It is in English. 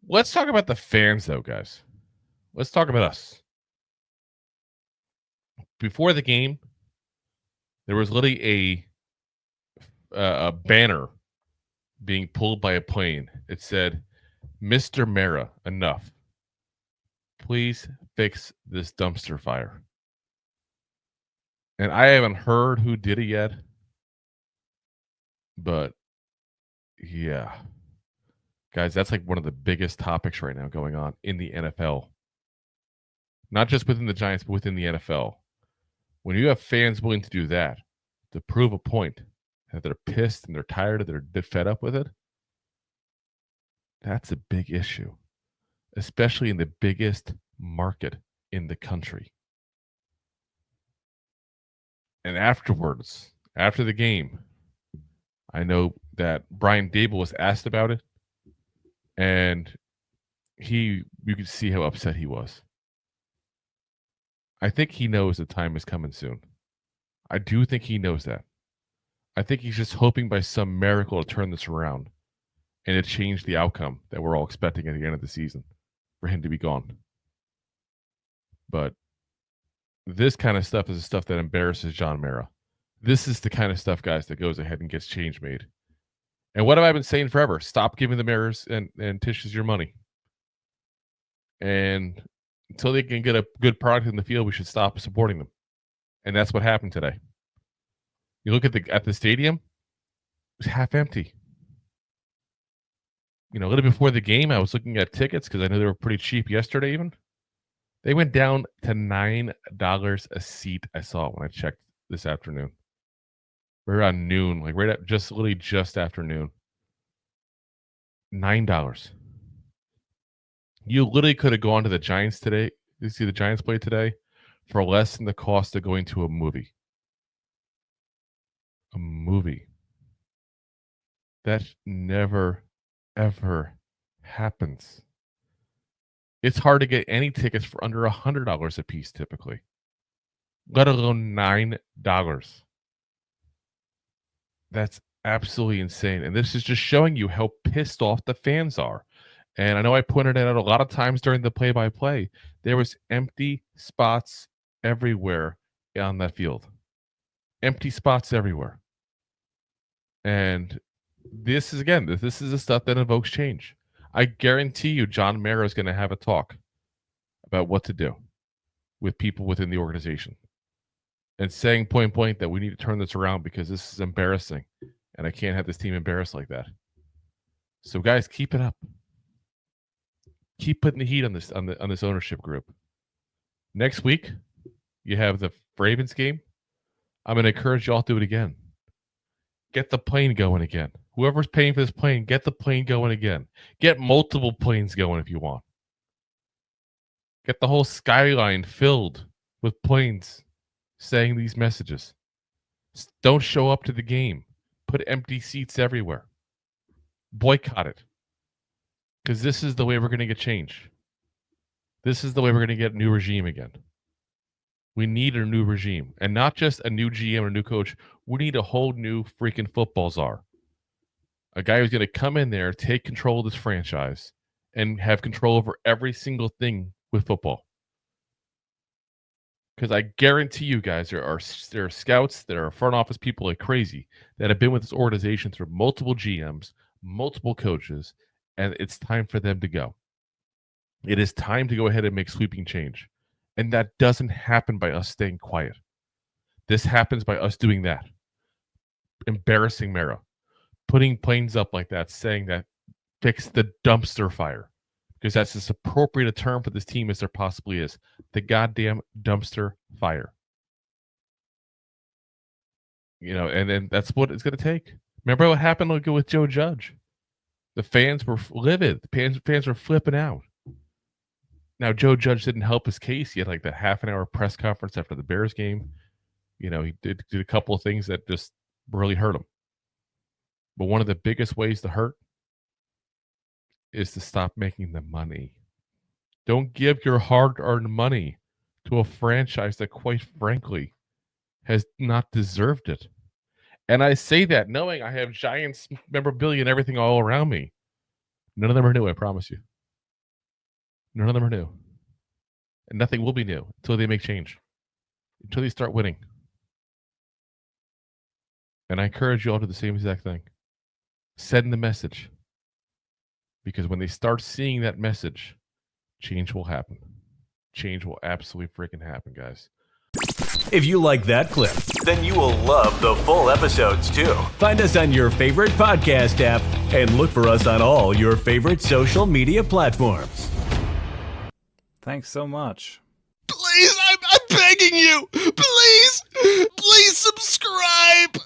Let's talk about the fans, though, guys. Let's talk about us. Before the game, there was literally a banner being pulled by a plane. It said, "Mr. Mara, enough. Please fix this dumpster fire." And I haven't heard who did it yet, but yeah, guys, that's like one of the biggest topics right now going on in the NFL. Not just within the Giants, but within the NFL. When you have fans willing to do that to prove a point that they're pissed and they're tired and they're fed up with it, that's a big issue, especially in the biggest market in the country. And afterwards, after the game, I know that Brian Dable was asked about it, and you could see how upset he was. I think he knows the time is coming soon. I do think he knows that. I think he's just hoping by some miracle to turn this around and to change the outcome that we're all expecting at the end of the season for him to be gone. But this kind of stuff is the stuff that embarrasses John Mara. This is the kind of stuff, guys, that goes ahead and gets change made. And what have I been saying forever? Stop giving the Maras and Tishes your money. And until they can get a good product in the field, we should stop supporting them. And that's what happened today. You look at the stadium, it was half empty. You know, a little before the game, I was looking at tickets because I know they were pretty cheap yesterday even. They went down to $9 a seat, I saw when I checked this afternoon. Right around noon, like right at literally just after noon. $9. You literally could have gone to the Giants today. You see the Giants play today for less than the cost of going to a movie. A movie. That never, ever happens. It's hard to get any tickets for under $100 a piece typically, let alone $9. That's absolutely insane. And this is just showing you how pissed off the fans are. And I know I pointed it out a lot of times during the play-by-play. There was empty spots everywhere on that field. Empty spots everywhere. And this is the stuff that invokes change. I guarantee you John Mara is going to have a talk about what to do with people within the organization. And saying point blank that we need to turn this around because this is embarrassing. And I can't have this team embarrassed like that. So guys, keep it up. Keep putting the heat on this ownership group. Next week, you have the Ravens game. I'm going to encourage y'all to do it again. Get the plane going again. Whoever's paying for this plane, get the plane going again. Get multiple planes going if you want. Get the whole skyline filled with planes saying these messages. Don't show up to the game. Put empty seats everywhere. Boycott it. Because this is the way we're going to get change. This is the way we're going to get a new regime again. We need a new regime. And not just a new GM or a new coach. We need a whole new freaking football czar. A guy who's going to come in there, take control of this franchise, and have control over every single thing with football. Because I guarantee you guys, there are scouts, there are front office people like crazy that have been with this organization through multiple GMs, multiple coaches, and it's time for them to go. It is time to go ahead and make sweeping change. And that doesn't happen by us staying quiet. This happens by us doing that. Embarrassing Mara. Putting planes up like that, saying that fix the dumpster fire. Because that's as appropriate a term for this team as there possibly is. The goddamn dumpster fire. You know, and then that's what it's going to take. Remember what happened with Joe Judge? The fans were livid. The fans were flipping out. Now, Joe Judge didn't help his case. He had like that half an hour press conference after the Bears game. You know, he did a couple of things that just really hurt him. But one of the biggest ways to hurt is to stop making the money. Don't give your hard-earned money to a franchise that, quite frankly, has not deserved it. And I say that knowing I have Giants memorabilia and everything all around me. None of them are new, I promise you. None of them are new. And nothing will be new until they make change, until they start winning. And I encourage you all to do the same exact thing. Send the message. Because when they start seeing that message, change will happen. Change will absolutely freaking happen, guys. If you like that clip, then you will love the full episodes too. Find us on your favorite podcast app and look for us on all your favorite social media platforms. Thanks so much. Please, I'm begging you. Please subscribe.